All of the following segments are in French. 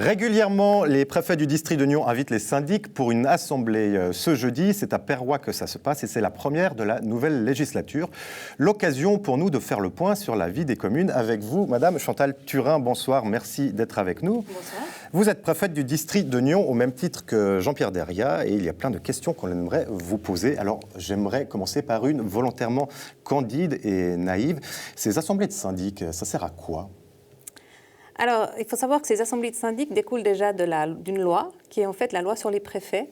Régulièrement, les préfets du district de Nyon invitent les syndics pour une assemblée ce jeudi. C'est à Perrois que ça se passe et c'est la première de la nouvelle législature. L'occasion pour nous de faire le point sur la vie des communes avec vous, Madame Chantal Thurin. Bonsoir, merci d'être avec nous. Bonsoir. Vous êtes préfète du district de Nyon au même titre que Jean-Pierre Deria et il y a plein de questions qu'on aimerait vous poser. Alors, j'aimerais commencer par une volontairement candide et naïve. Ces assemblées de syndics, ça sert à quoi ? Alors, il faut savoir que ces assemblées de syndics découlent déjà d'une loi, qui est en fait la loi sur les préfets,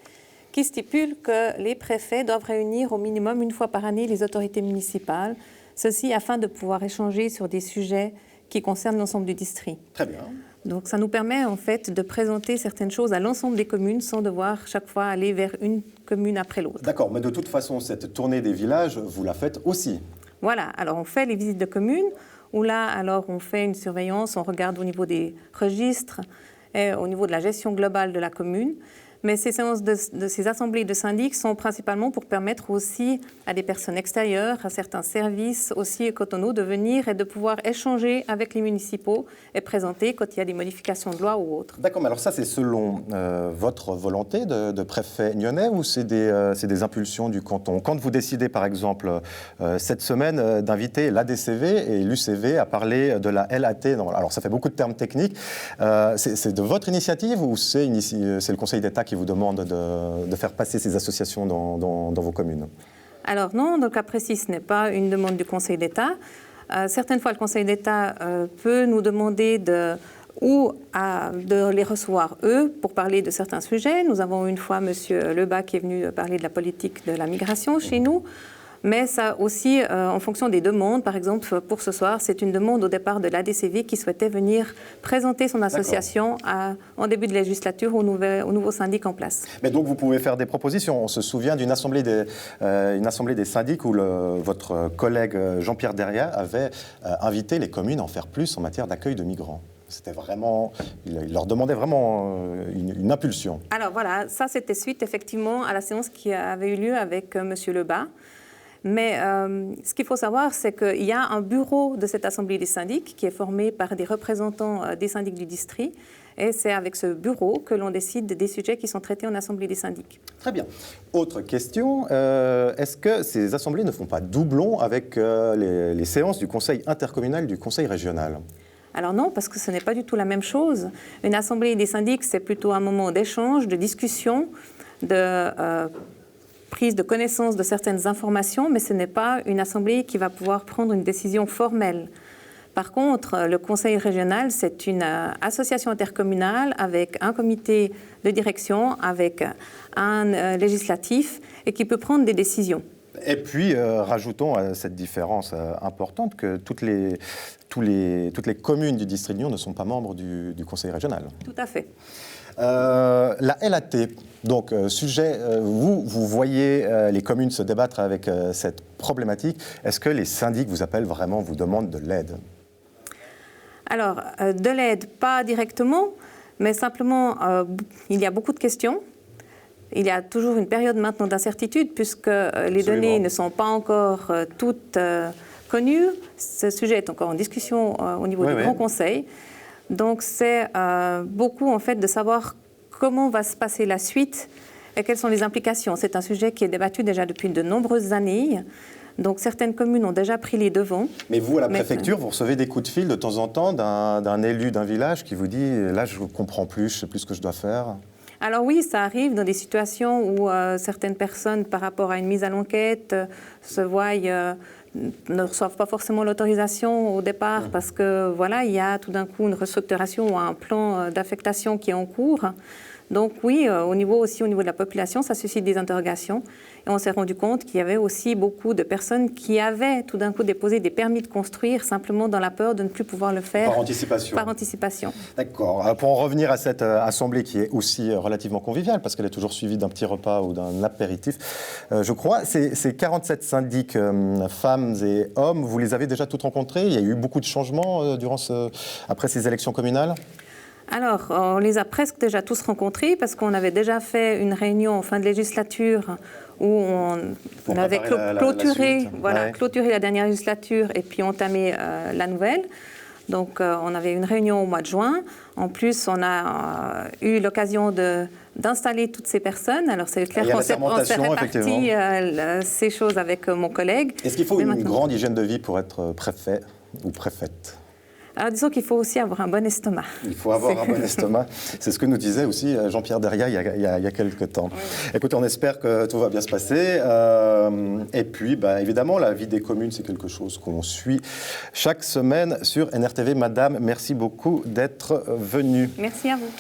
qui stipule que les préfets doivent réunir au minimum une fois par année les autorités municipales, ceci afin de pouvoir échanger sur des sujets qui concernent l'ensemble du district. Très bien. Donc, ça nous permet en fait de présenter certaines choses à l'ensemble des communes sans devoir chaque fois aller vers une commune après l'autre. D'accord, mais de toute façon, cette tournée des villages, vous la faites aussi. Voilà, alors on fait les visites de communes, où là, alors, on fait une surveillance, on regarde au niveau des registres et au niveau de la gestion globale de la commune. Mais ces séances de ces assemblées de syndics sont principalement pour permettre aussi à des personnes extérieures, à certains services aussi cotonaux de venir et de pouvoir échanger avec les municipaux et présenter quand il y a des modifications de loi ou autres. D'accord, mais alors ça, c'est selon votre volonté de préfet nyonnais ou c'est des impulsions du canton ? Quand vous décidez, par exemple, cette semaine, d'inviter l'ADCV et l'UCV à parler de la LAT, alors ça fait beaucoup de termes techniques, c'est de votre initiative ou c'est le Conseil d'État qui vous demande de faire passer ces associations dans vos communes ? Alors non, dans le cas précis, ce n'est pas une demande du Conseil d'État. Certaines fois, le Conseil d'État peut nous demander de les recevoir eux pour parler de certains sujets. Nous avons une fois M. Lebas qui est venu parler de la politique de la migration chez nous. Mais ça aussi, en fonction des demandes, par exemple, pour ce soir, c'est une demande au départ de l'ADCV qui souhaitait venir présenter son association en début de législature au nouveau syndic en place. Mais donc vous pouvez faire des propositions. On se souvient d'une assemblée des syndics où votre collègue Jean-Pierre Deria avait invité les communes à en faire plus en matière d'accueil de migrants. C'était vraiment, il leur demandait vraiment une impulsion. Alors voilà, ça c'était suite effectivement à la séance qui avait eu lieu avec M. Lebas. Mais ce qu'il faut savoir, c'est qu'il y a un bureau de cette assemblée des syndics qui est formé par des représentants des syndics du district. Et c'est avec ce bureau que l'on décide des sujets qui sont traités en assemblée des syndics. Très bien. Autre question, est-ce que ces assemblées ne font pas doublon avec les séances du conseil intercommunal, du conseil régional ? Alors non, parce que ce n'est pas du tout la même chose. Une assemblée des syndics, c'est plutôt un moment d'échange, de discussion, de prise de connaissance de certaines informations, mais ce n'est pas une assemblée qui va pouvoir prendre une décision formelle. Par contre, le conseil régional, c'est une association intercommunale avec un comité de direction, avec un législatif et qui peut prendre des décisions. Et puis, rajoutons à cette différence importante que toutes les communes du district de Nyon ne sont pas membres du conseil régional. Tout à fait. La LAT, donc sujet, vous voyez les communes se débattre avec cette problématique. Est-ce que les syndics vous appellent vraiment, vous demandent de l'aide ? Alors, de l'aide, pas directement, mais simplement, il y a beaucoup de questions. Il y a toujours une période maintenant d'incertitude puisque les données ne sont pas encore toutes connues. Ce sujet est encore en discussion au niveau du Grand Conseil. Donc, c'est beaucoup, en fait, de savoir comment va se passer la suite et quelles sont les implications. C'est un sujet qui est débattu déjà depuis de nombreuses années. Donc, certaines communes ont déjà pris les devants. Mais vous, à la préfecture, vous recevez des coups de fil de temps en temps d'un élu d'un village qui vous dit « là, je ne comprends plus, je ne sais plus ce que je dois faire ». Alors oui, ça arrive dans des situations où certaines personnes, par rapport à une mise à l'enquête, ne reçoivent pas forcément l'autorisation au départ parce que voilà, il y a tout d'un coup une restructuration ou un plan d'affectation qui est en cours. Donc oui, au niveau de la population, ça suscite des interrogations. Et on s'est rendu compte qu'il y avait aussi beaucoup de personnes qui avaient tout d'un coup déposé des permis de construire simplement dans la peur de ne plus pouvoir le faire. Par anticipation. D'accord. Pour en revenir à cette assemblée qui est aussi relativement conviviale, parce qu'elle est toujours suivie d'un petit repas ou d'un apéritif, je crois, ces 47 syndics, femmes et hommes, vous les avez déjà toutes rencontrés ? Il y a eu beaucoup de changements après ces élections communales ? Alors, on les a presque déjà tous rencontrés parce qu'on avait déjà fait une réunion en fin de législature où on avait clôturé la dernière législature et puis entamé la nouvelle. Donc, on avait une réunion au mois de juin. En plus, on a eu l'occasion d'installer toutes ces personnes. Alors, c'est clair qu'on s'est réparti ces choses avec mon collègue. Est-ce qu'il faut une grande hygiène de vie pour être préfet ou préfète ? Alors, disons qu'il faut aussi avoir un bon estomac. Il faut avoir un bon estomac. C'est ce que nous disait aussi Jean-Pierre Deria il y a quelques temps. Oui. Écoutez, on espère que tout va bien se passer. Et puis, évidemment, la vie des communes, c'est quelque chose qu'on suit chaque semaine sur NRTV. Madame, merci beaucoup d'être venue. Merci à vous.